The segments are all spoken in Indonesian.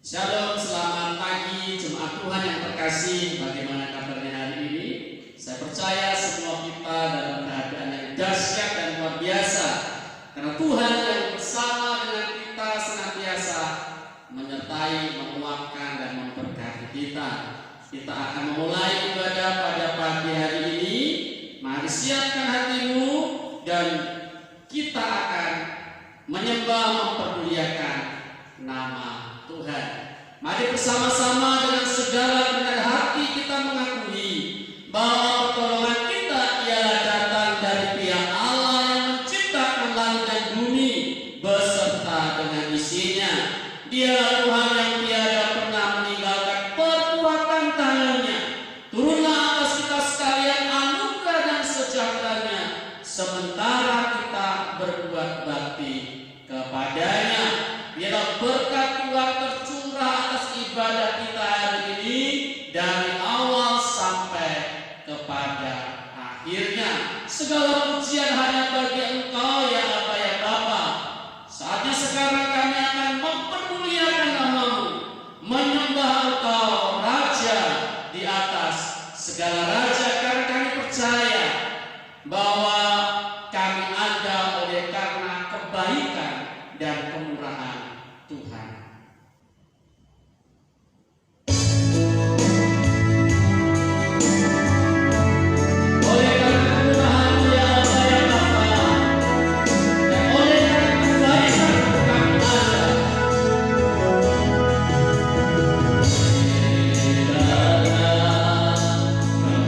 Shalom, selamat pagi Jemaat Tuhan yang terkasih. Bagaimana kabarnya hari ini? Saya percaya semua kita dalam keadaan yang dahsyat dan luar biasa, karena Tuhan yang bersama dengan kita senantiasa menyertai, menguatkan dan memberkati kita. Kita akan memulai ibadah pada pagi hari ini. Mari siapkan hatimu dan kita akan menyembah, mempermuliakan nama Tuhan. Mari bersama-sama dengan segala rendah hati kita mengakui bahwa pertolongan kita ialah datang dari pihak Allah yang menciptakan langit dan bumi beserta dengan isinya. Dialah Tuhan yang tiada pernah meninggalkan perbuatan tangannya. Turunlah atas kita sekalian anugerah dan sejahteranya sementara kita berbuat bakti kepadanya. Biarlah berkat Tuhan tercurah atas ibadah kita hari ini dari awal sampai kepada akhirnya. Segala pujian hanya bagi Engkau ya Aba ya Bapa. Saatnya sekarang kami akan mempermuliakan nama-Mu, menyembah Engkau Raja di atas segala raja, karena kami percaya bahwa kami ada oleh karena kebaikan dan kemurahan Tuhan. Oleh karena kemurahan-Mu ya Aba ya Bapa, dan oleh karena kebaikan-Mu kami ada. Segala kemuliaan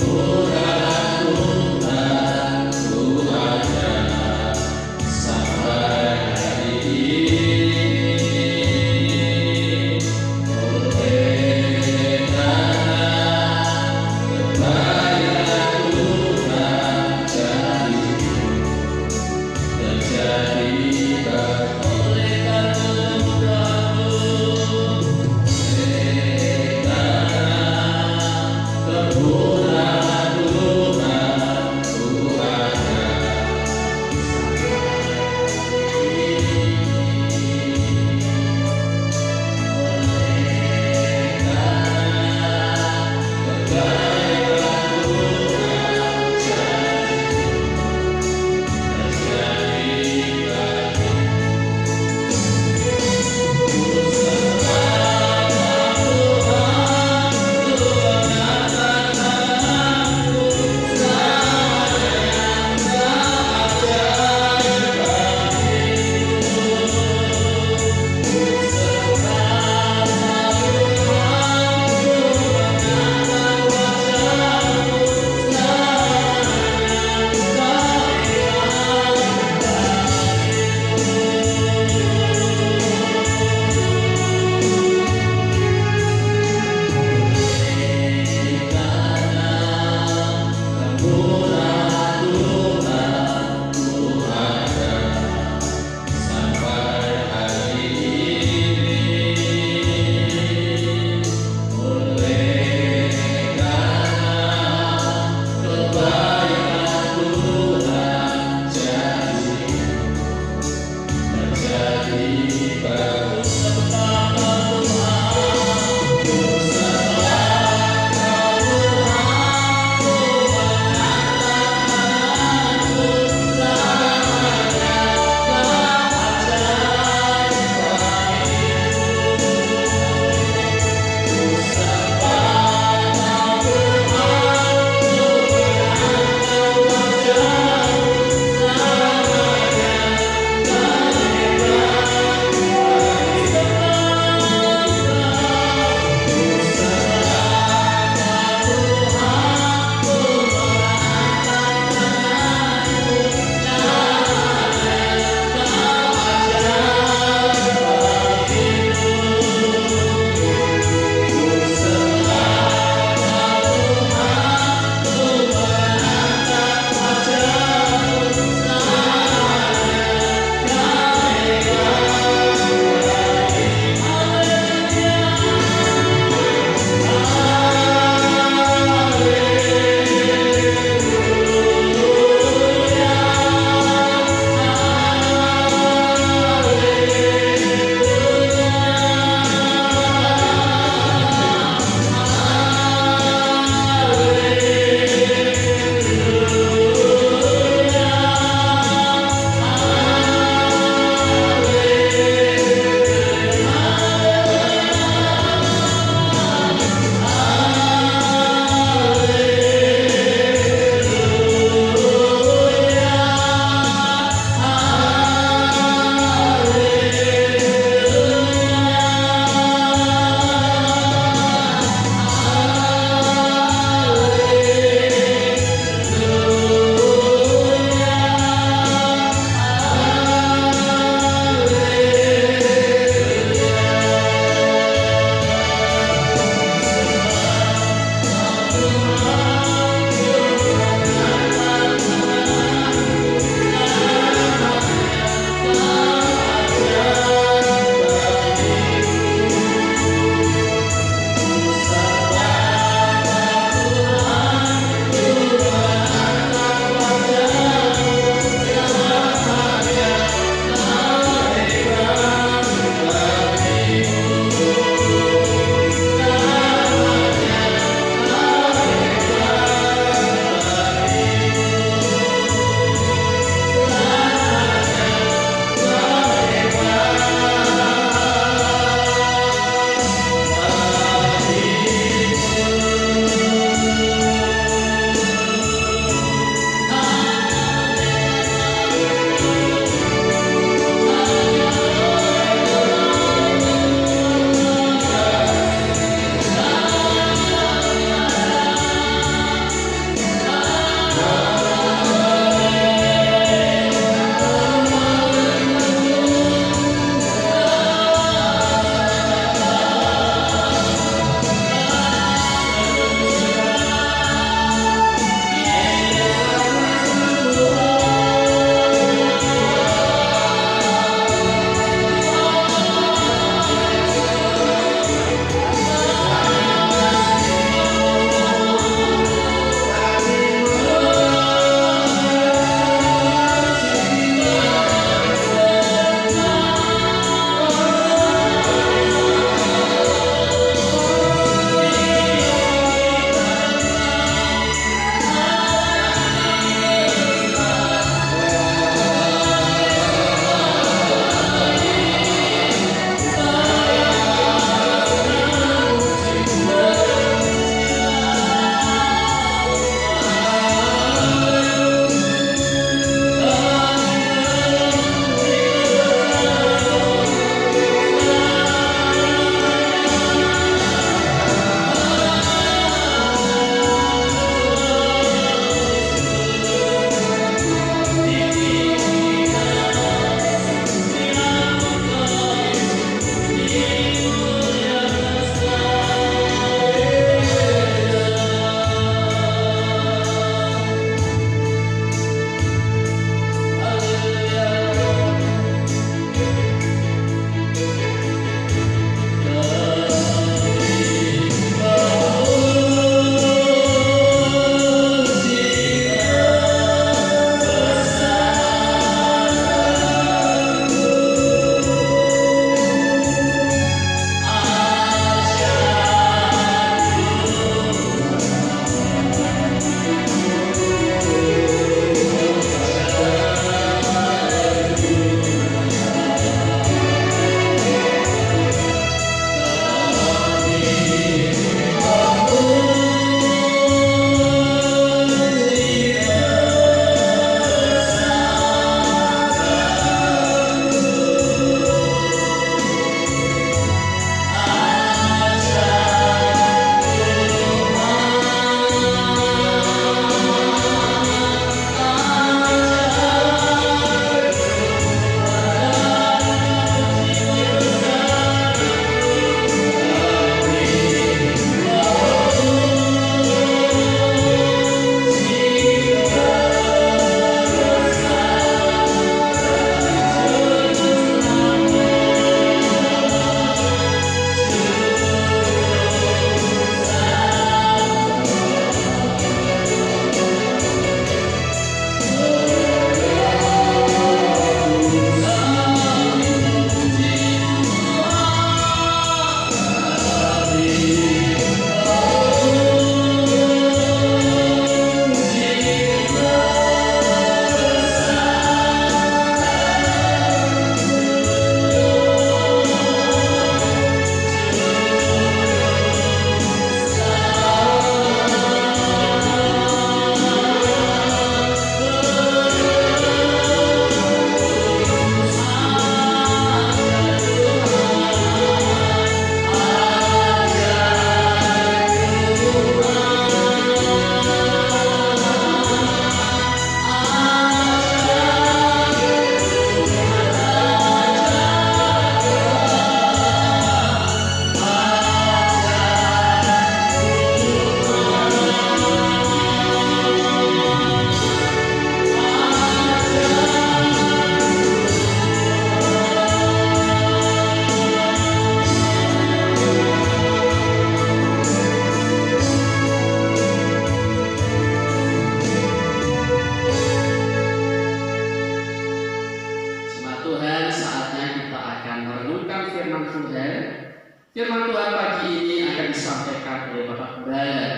berdaya.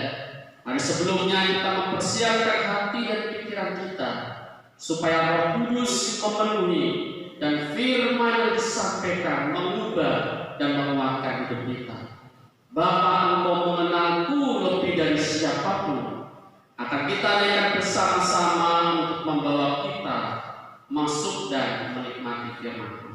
Mari sebelumnya kita mempersiapkan hati dan pikiran kita supaya Roh Kudus memenuhi dan firman yang disampaikan mengubah dan menguatkan hidup kita. Bapa, Engkau mengenalku lebih dari siapapun. Akan kita lihat bersama-sama untuk membawa kita masuk dan menikmati firman Tuhan.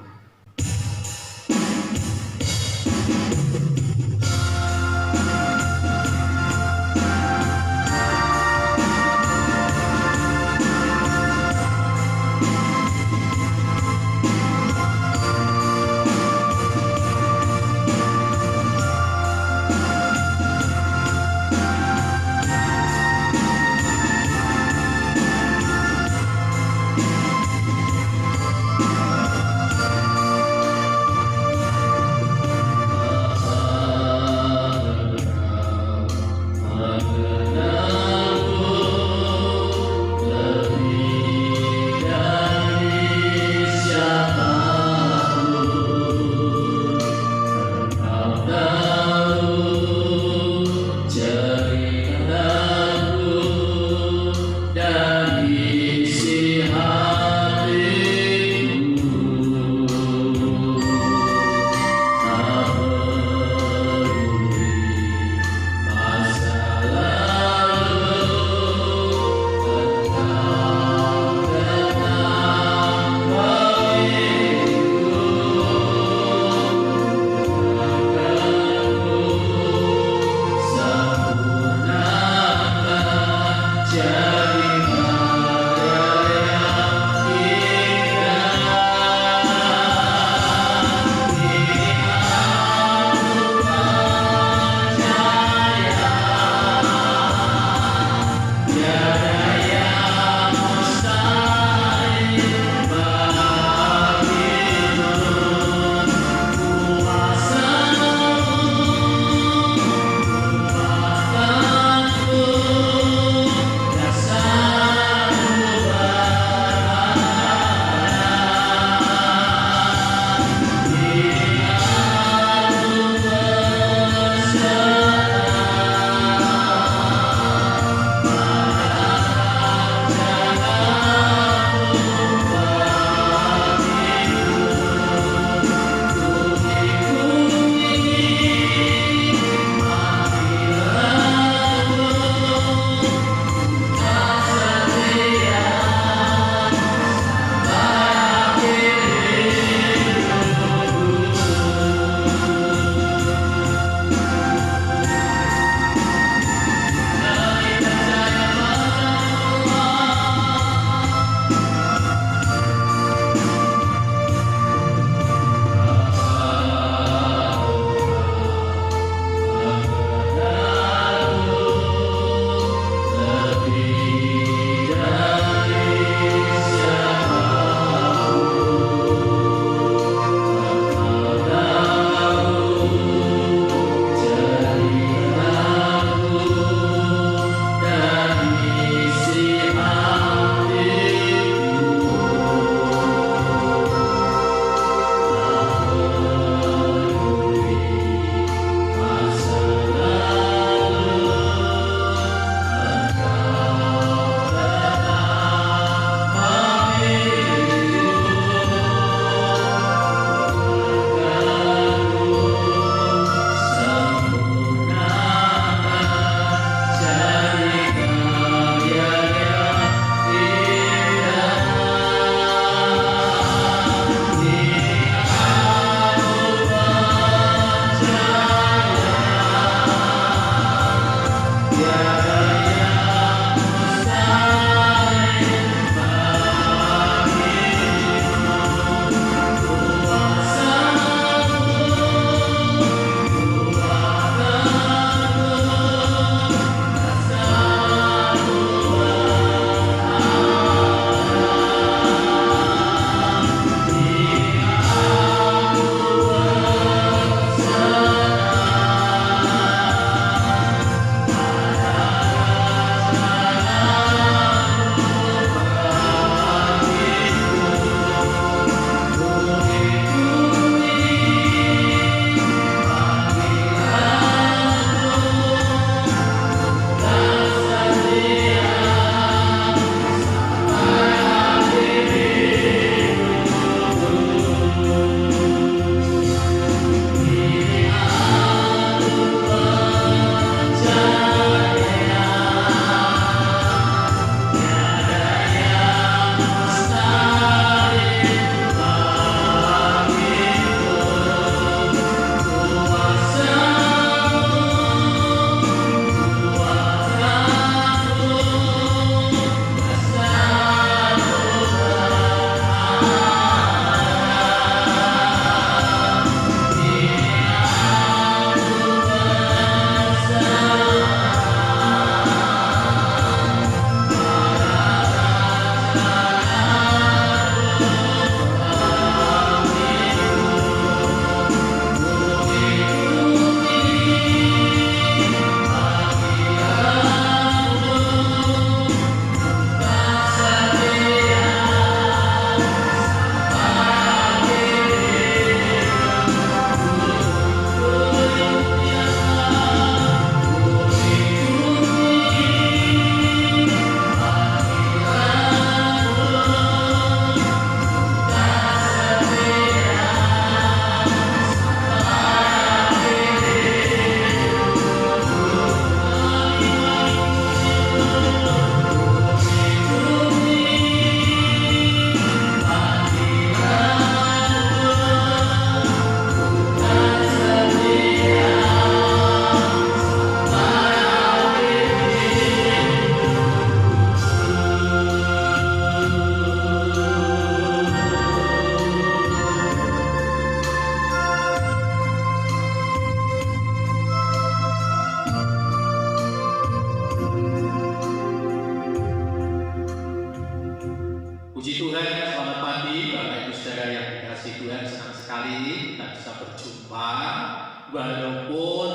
walaupun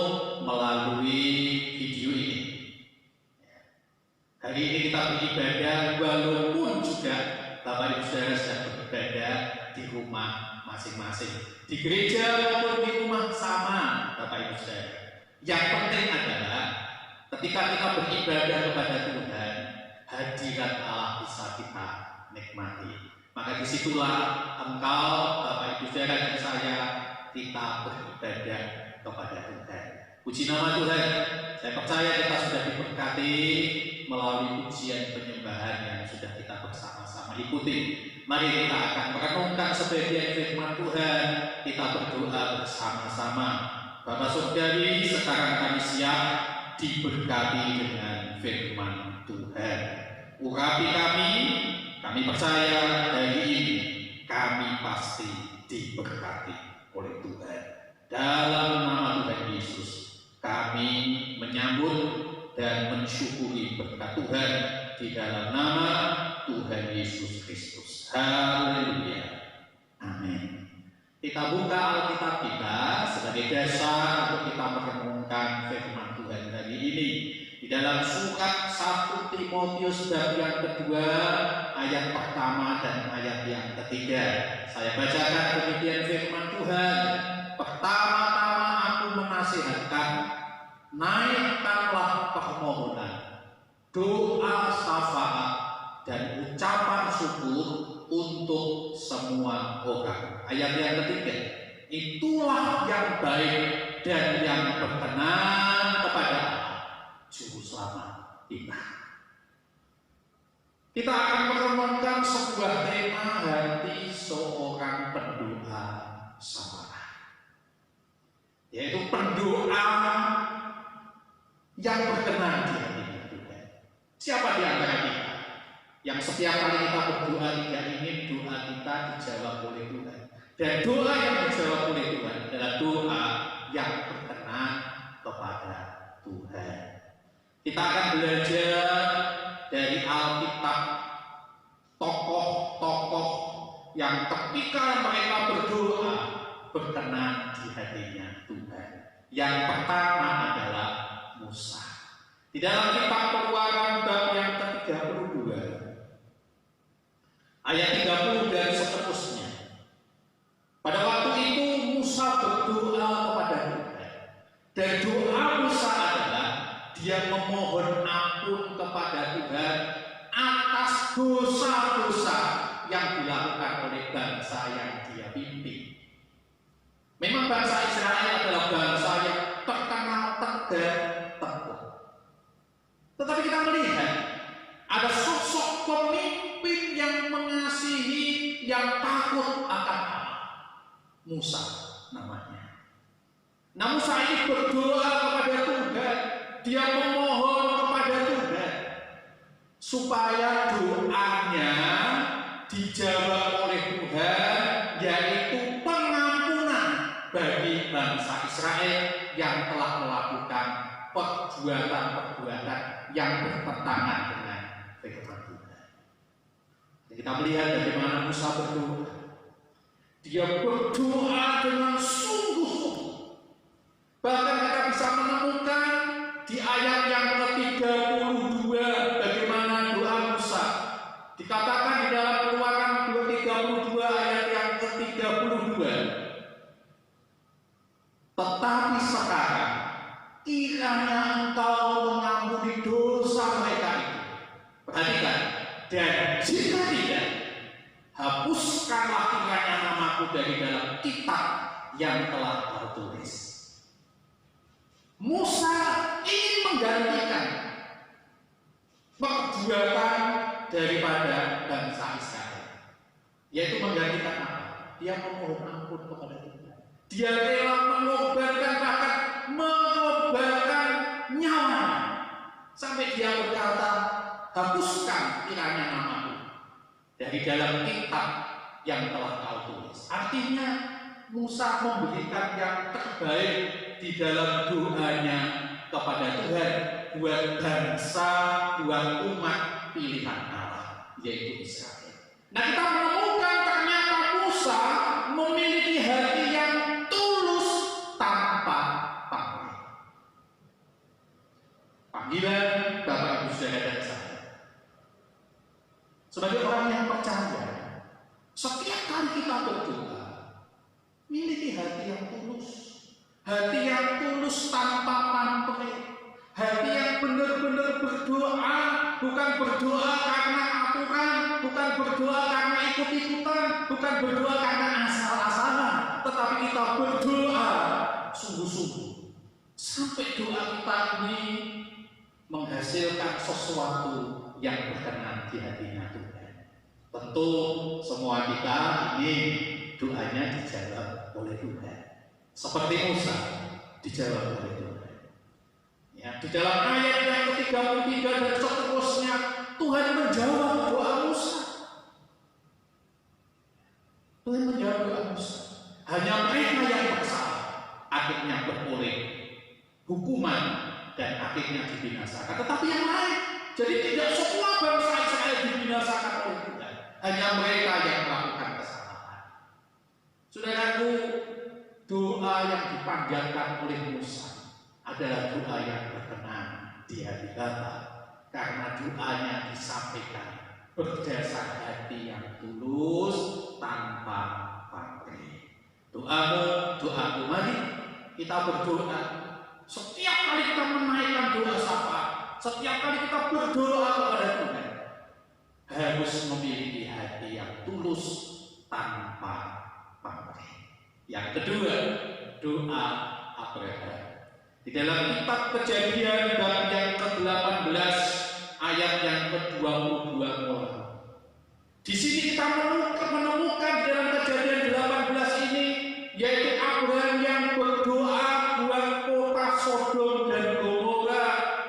melalui video ini. Hari ini kita beribadah walaupun juga Bapak Ibu Saudara sedang beribadah di rumah masing-masing, di gereja maupun di rumah sama Bapak Ibu Saudara. Yang penting adalah ketika kita beribadah kepada Tuhan, hadirat Allah bisa kita nikmati. Maka disitulah engkau Bapak Ibu Saudara dan saya kita beribadah kepada Tuhan. Puji nama Tuhan. Saya percaya kita sudah diberkati melalui pujian penyembahan yang sudah kita bersama-sama ikuti. Mari kita akan merenungkan sebagian firman Tuhan. Kita berdoa bersama-sama. Bapak Saudari, sekarang kami siap diberkati dengan firman Tuhan. Urapi kami percaya dari ini kami pasti diberkati oleh Tuhan. Dalam nama Tuhan Yesus, kami menyambut dan mensyukuri berkat Tuhan di dalam nama Tuhan Yesus Kristus. Haleluya. Amin. Kita buka Alkitab kita sebagai dasar untuk kita merenungkan firman Tuhan hari ini. Di dalam surat 1 Timotius bab yang kedua, ayat pertama dan ayat yang ketiga. Saya bacakan demikian firman Tuhan. Pertama-tama aku menasihatkan, naikkanlah permohonan, doa syafaat, dan ucapan syukur untuk semua orang. Ayat yang ketiga, itulah yang baik dan yang berkenan kepada Juru Selamat kita. Kita akan merenungkan sebuah tema hati seorang pendoa syafaat, yaitu pendoa yang berkenan di hati Tuhan. Siapa di antara kita yang setiap kali kita berdoa tidak ingin doa kita dijawab oleh Tuhan? Dan doa yang dijawab oleh Tuhan adalah doa yang berkenan kepada Tuhan. Kita akan belajar dari Alkitab tokoh-tokoh yang ketika mereka berdoa berkenan di hatinya Tuhan. Yang pertama adalah Musa. Di dalam kitab Keluaran bab yang ke-32 ayat 30 dan seterusnya. Pada waktu itu Musa berdoa kepada Tuhan. Dan doa Musa adalah dia memohon ampun kepada Tuhan atas dosa-dosa yang dilakukan oleh bangsa yang dia pimpin. Memang bangsa Israel adalah bangsa yang terkenal tegar teguh. Tetapi kita melihat ada sosok pemimpin yang mengasihi, yang takut akan Allah. Musa namanya. Nah, Musa ini berdoa kepada Tuhan. Dia memohon kepada Tuhan supaya doanya dijawab oleh Tuhan, yaitu pengampunan bagi bangsa Israel yang telah melakukan perbuatan-perbuatan yang bertentangan dengan firman Tuhan. Kita melihat bagaimana Musa berdoa. Dia berdoa dengan sungguh-sungguh. Bahkan kita bisa menemukan di ayat yang ke-32 bagaimana doa Musa. Dikatakan di dalam Keluaran 32 ayat yang ke-32. Tetapi sekarang kiranya engkau mengampuni dosa mereka itu. Perhatikan. Dan jika tidak, hapuskanlah kiranya namaku dari dalam kitab yang telah kau tulis. Musa ingin menggantikan perbuatan daripada bangsa Israel, yaitu menggantikan apa? Dia memohon ampun kepada Tuhan. Dia rela mengorbankan, bahkan mengorbankan nyawa, sampai dia berkata, hapuskan kiranya namaku dari dalam kitab yang telah kau tulis. Artinya Musa memberikan yang terbaik di dalam doanya kepada Tuhan buat bangsa, buat umat pilihan Allah, yaitu Israel. Nah, kita menemukan ternyata Musa memiliki hati yang tulus tanpa panggilan Bapak Ibu Saudara dan saya. Sebagai orang yang percaya, setiap kali kita berdoa, miliki hati yang tulus. Hati yang tulus tanpa pamrih. Hati yang benar-benar berdoa, bukan berdoa karena aturan, bukan berdoa karena ikut-ikutan, bukan berdoa karena asal-asalan, tetapi kita berdoa sungguh-sungguh. Sampai doa kita ini menghasilkan sesuatu yang berkenan di hatinya Tuhan. Tentu semua kita ingin doanya dijawab oleh Tuhan. Seperti Musa dijawab oleh Tuhan. Ya, di dalam ayat yang ke-33 dan seterusnya Tuhan menjawab doa Musa. Tuhan menjawab doa Musa. Hanya mereka yang bersalah akhirnya beroleh hukuman dan akhirnya dibinasakan. Tetapi yang lain, jadi tidak semua bangsa Israel dibinasakan oleh Tuhan. Hanya mereka yang melakukan kesalahan. Saudaraku, doa yang dipanjatkan oleh Musa adalah doa yang berkenan di hati Bapa, karena doanya disampaikan berdasar hati yang tulus tanpa pamrih. Doaku, mari kita berdoa. Setiap kali kita menaikkan doa syafaat, setiap kali kita berdoa kepada Tuhan, harus memiliki hati yang tulus tanpa pamrih. Yang kedua, doa Abraham. Di dalam kitab Kejadian bab yang ke-18 ayat yang ke-22 mulai. Di sini kita menemukan di dalam Kejadian 18 ini, yaitu Abraham yang berdoa buat kota Sodom dan Gomora.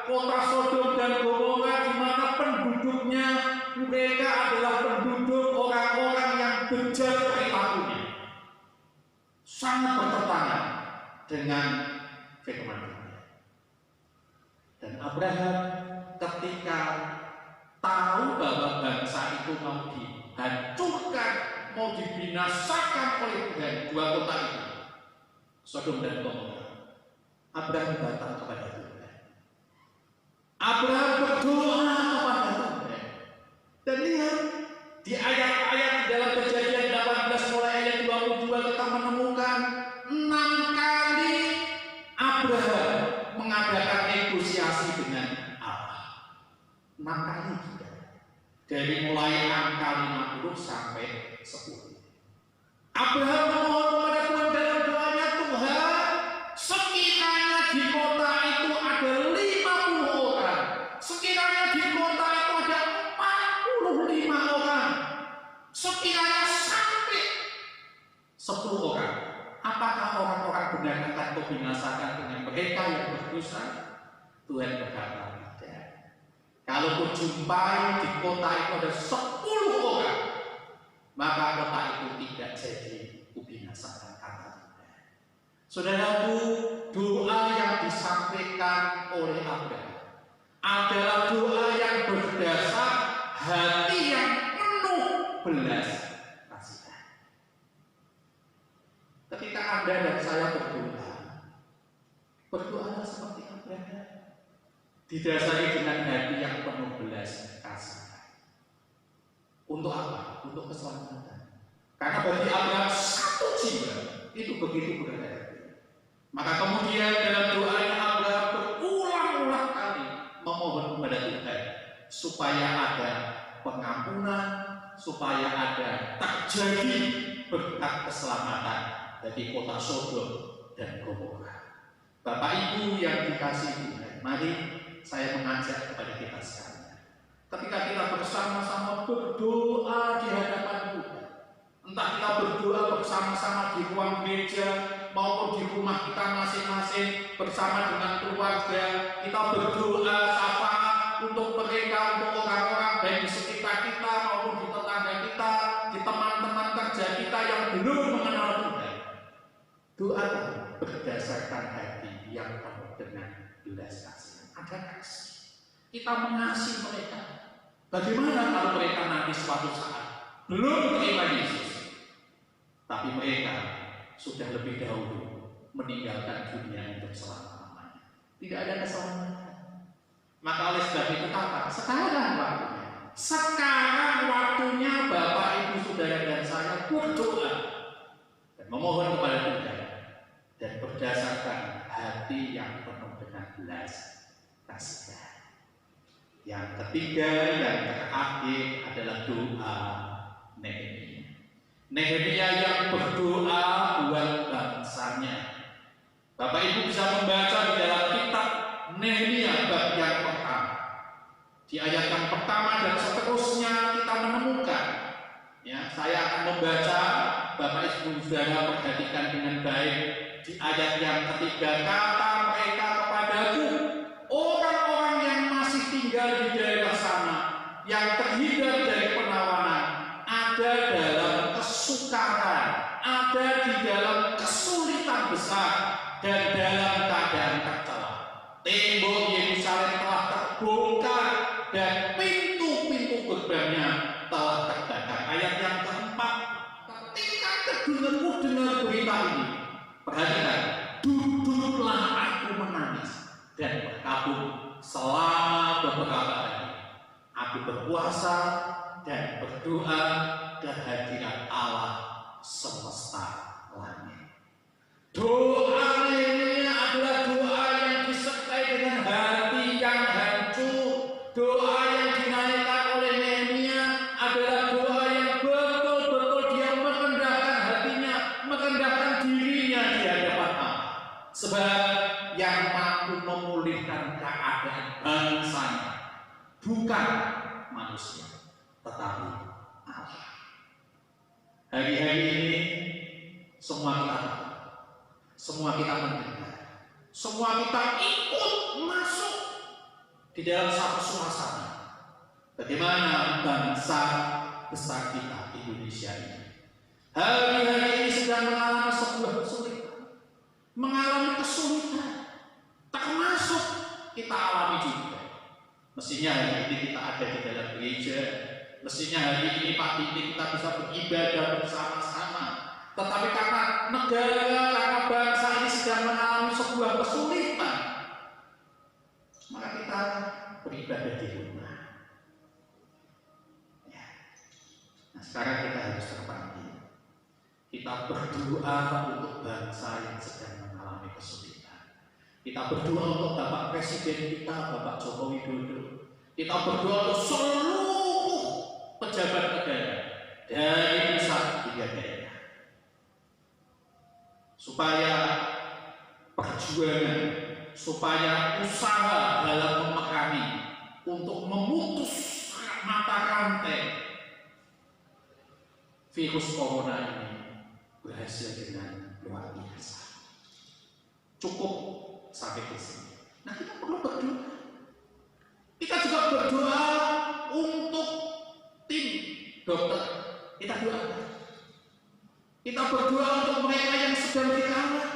Kota Sodom dan Gomora di mana penduduknya mereka adalah penduduk orang-orang yang bejat perilakunya, sangat bertentangan dengan firman Tuhan. Dan Abraham ketika tahu bahwa bangsa itu mau dihancurkan, mau dibinasakan oleh Tuhan, dua kota itu, Sodom dan Gomora, Abraham datang kepada Tuhan. Abraham berdoa kepada Tuhan. Dan lihat di ayat-ayat dalam Kejadian 18 mulai ayat 22 kita menemukan 6 kali Abraham mengadakan negosiasi dengan Allah. 6 kali juga. Dari mulai angka 50 sampai 10. Abraham memohon kepada Tuhan dalam doanya, Tuhan, sekiranya di kota itu ada 50 orang, sekiranya di kota itu ada 45 orang, sekiranya sampai 10 orang, apakah orang-orang benar akan kau binasakan dengan mereka yang berdosa? Tuhan berkata, tidak. Kalau kau jumpai di kota itu ada 10 orang, maka kota itu tidak jadi kubinasakan, kata Tuhan. Saudaraku, doa yang disampaikan oleh Abraham adalah doa yang berdasar hati yang penuh belas kasihan. Ketika Anda dan saya berdoa seperti Abraham, didasari dengan hati yang penuh belas kasihan. Untuk apa? Untuk keselamatan. Karena bagi Abraham satu jiwa itu begitu berharga. Maka kemudian dalam doanya Abraham berulang-ulang kali memohon kepada Tuhan supaya ada pengampunan, supaya ada terjadi berkat keselamatan bagi kota Sodom dan Gomora. Bapak Ibu yang dikasihi Tuhan, mari saya mengajak kepada kita sekalian. Ketika kita bersama-sama berdoa di hadapan Tuhan, entah kita berdoa bersama-sama di ruang gereja maupun di rumah kita masing-masing bersama dengan keluarga, kita berdoa syafaat untuk mereka, untuk orang-orang baik di sekitar kita maupun di tetangga kita, di teman-teman kerja kita yang belum mengenal Tuhan. Doa berdasarkan hati yang penuh dengan belas kasihan. Ada kasih. Kita mengasihi mereka. Bagaimana kalau mereka nanti suatu saat belum terima Yesus, tapi mereka sudah lebih dahulu meninggalkan dunia untuk selama-lamanya? Tidak ada keselamatan. Maka oleh sebab itu apa? Sekarang waktunya. Sekarang waktunya Bapak Ibu Saudara dan saya berdoa dan memohon kepada Tuhan dan berdasarkan hati yang penuh dengan belas kasihan. Yang ketiga, yang terakhir adalah doa Nehemia. Nehemia yang berdoa buat bangsanya. Bapak Ibu bisa membaca di dalam kitab Nehemia bab yang pertama. Di ayat yang pertama dan seterusnya kita menemukan, ya, saya akan membaca, Bapak Ibu Saudara perhatikan dengan baik. Di ayat yang ketiga, kata mereka kepadaku, orang-orang yang masih tinggal di daerah sana, yang terhindar dari penawanan, ada dalam kesukaran, ada di dalam kesulitan besar, dan dalam keadaan tercela. Tembok Yerusalem telah terbongkar dan pintu-pintu gerbangnya telah terbakar. Ayat yang keempat, ketika kedengarku dengar berita ini, perhatikan, duduklah aku menangis dan berkabung selama beberapa hari. Aku berpuasa dan berdoa kehadiran Allah semesta langit. Doa ini adalah doa yang disertai dengan hati yang hancur. Doa yang dinaikkan oleh Nehemia adalah doa yang betul-betul dia merendahkan hatinya, merendahkan dirinya di hadapan Allah. Sebab yang mampu memulihkan keadaan bangsanya bukan manusia, tetapi Allah. Hari-hari ini semua kita tahu, semua kita mendengar, semua kita ikut masuk di dalam satu suasana. Bagaimana bangsa besar kita Indonesia ini hari-hari ini sedang mengalami sebuah kesulitan, mengalami kesulitan, termasuk kita alami juga. Mestinya hari ini kita ada di dalam gereja, mestinya hari ini pagi ini kita bisa beribadah bersama-sama. Tetapi karena negara, karena bangsa ini sedang mengalami sebuah kesulitan, maka kita beribadah di rumah. Ya. Nah, sekarang kita harus terpanggil. Kita berdoa untuk bangsa yang sedang mengalami kesulitan. Kita berdoa untuk Bapak Presiden kita, Bapak Joko Widodo. Kita berdoa untuk seluruh pejabat negara dari pusat hingga daerah, supaya perjuangan, supaya usaha dalam memerangi untuk memutus mata rantai virus corona ini berhasil dengan luar biasa. Cukup sampai di sini. Nah, kita perlu berdoa. Kita juga berdoa untuk tim dokter. Kita doa. Kita berdoa untuk mereka yang sedang dirawat.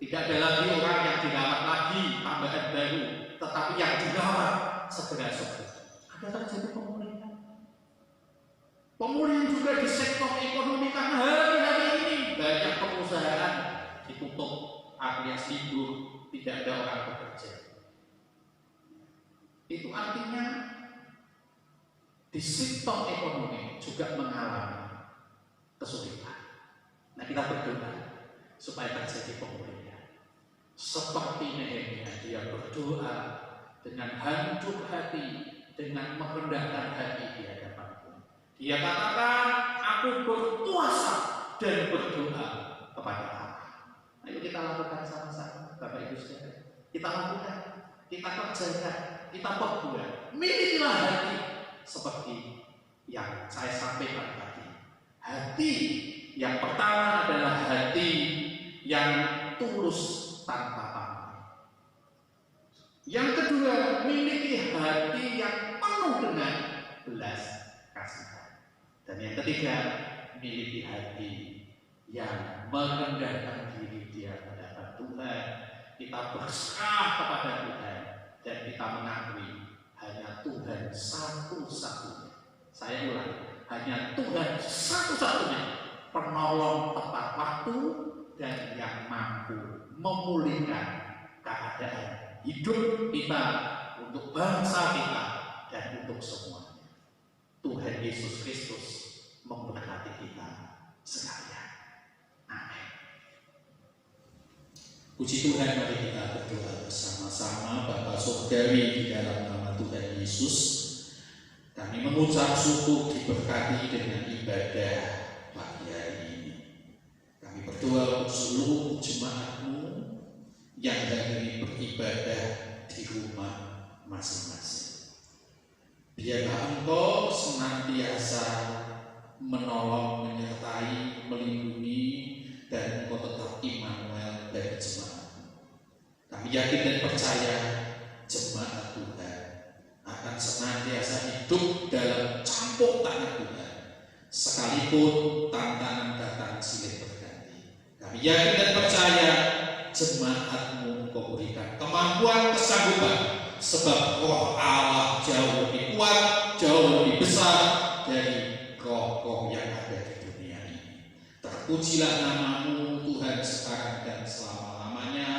Tidak ada lagi orang yang dirawat lagi, tambahan baru, tetapi yang dirawat segera sembuh. Ada terjadi pemulihan. Pemulihan juga di sektor ekonomi, karena hari-hari ini banyak perusahaan ditutup, alias libur, tidak ada orang bekerja. Itu artinya di sektor ekonomi juga mengalami kesulitan. Nah, kita berdoa supaya terjadi pemulihan. Seperti Nehemia, dia berdoa dengan hancur hati, dengan merendahkan hati di hadapan Tuhan. Dia katakan, aku berpuasa dan berdoa kepada Allah. Ayo kita lakukan sama-sama, Bapak Ibu Saudara. Kita lakukan, kita kerjakan, kita perbuat. Milikilah hati seperti yang saya sampaikan tadi. Hati yang pertama adalah hati yang tulus tanpa pamrih. Yang kedua, miliki hati yang penuh dengan belas kasihan. Dan yang ketiga, miliki hati yang merendahkan diri di hadapan Tuhan. Kita berserah kepada Tuhan dan kita mengakui hanya Tuhan satu-satunya. Saya ulang, hanya Tuhan satu-satunya penolong tepat waktu dan yang mampu memulihkan keadaan hidup kita, untuk bangsa kita, dan untuk semuanya. Tuhan Yesus Kristus memberkati kita sekalian. Amin. Puji Tuhan, mari kita berdoa bersama-sama. Bapa Surgawi, di dalam nama Tuhan Yesus, kami mengucap syukur diberkati dengan ibadah pagi hari ini. Kami berdoa untuk seluruh jemaat-Mu yang hari ini beribadah di rumah masing-masing. Biarlah Engkau senantiasa menolong, menyertai, melindungi, dan Engkau tetap Immanuel bagi jemaat. Kami yakin dan percaya jemaat Tuhan akan senantiasa hidup dalam campur tangan Tuhan, sekalipun tantangan datang silih berganti. Kami yakin dan percaya jemaat-Mu Engkau berikan kemampuan, kesanggupan, sebab roh Allah jauh lebih kuat, jauh lebih besar dari roh-roh yang ada di dunia ini. Terpujilah nama-Mu Tuhan sekarang dan selama-lamanya.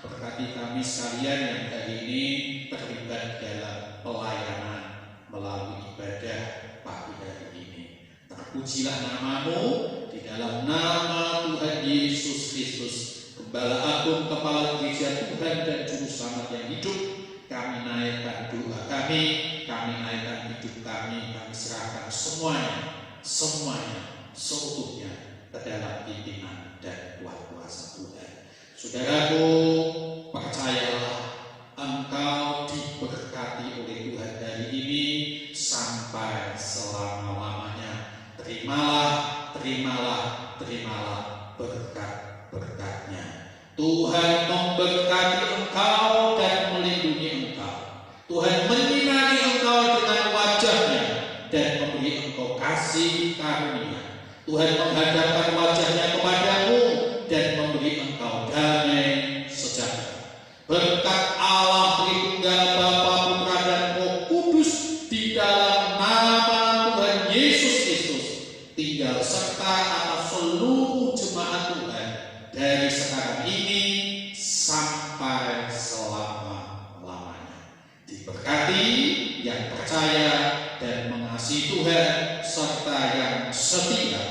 Berkati kami sekalian yang hari ini terlibat dalam pelayanan melalui ibadah pagi hari ini. Terpujilah nama-Mu di dalam nama Tuhan Yesus Kristus, Gembala Agung, Kepala Gereja Tuhan dan Juru Selamat yang hidup. Kami naikkan doa kami naikkan hidup kami serahkan semuanya seutuhnya ke dalam pimpinan dan kuasa Tuhan. Saudaraku, percayalah engkau diberkati oleh Tuhan hari ini sampai selama-lamanya. Terimalah berkat-berkatnya. Tuhan memberkati engkau dan melindungi engkau. Tuhan menyinari engkau dengan wajah-Nya dan memberi engkau kasih karunia. Tuhan menghadapkan wajah-Nya kepadamu dan memberi engkau damai sejahtera. Berkat Allah Tritunggal Bapa, Putra dan Roh Kudus di dalam nama Tuhan Yesus Kristus tinggal serta atas seluruh jemaat Tuhan dari sekarang ini sampai selama-lamanya. Diberkati yang percaya dan mengasihi Tuhan serta yang setia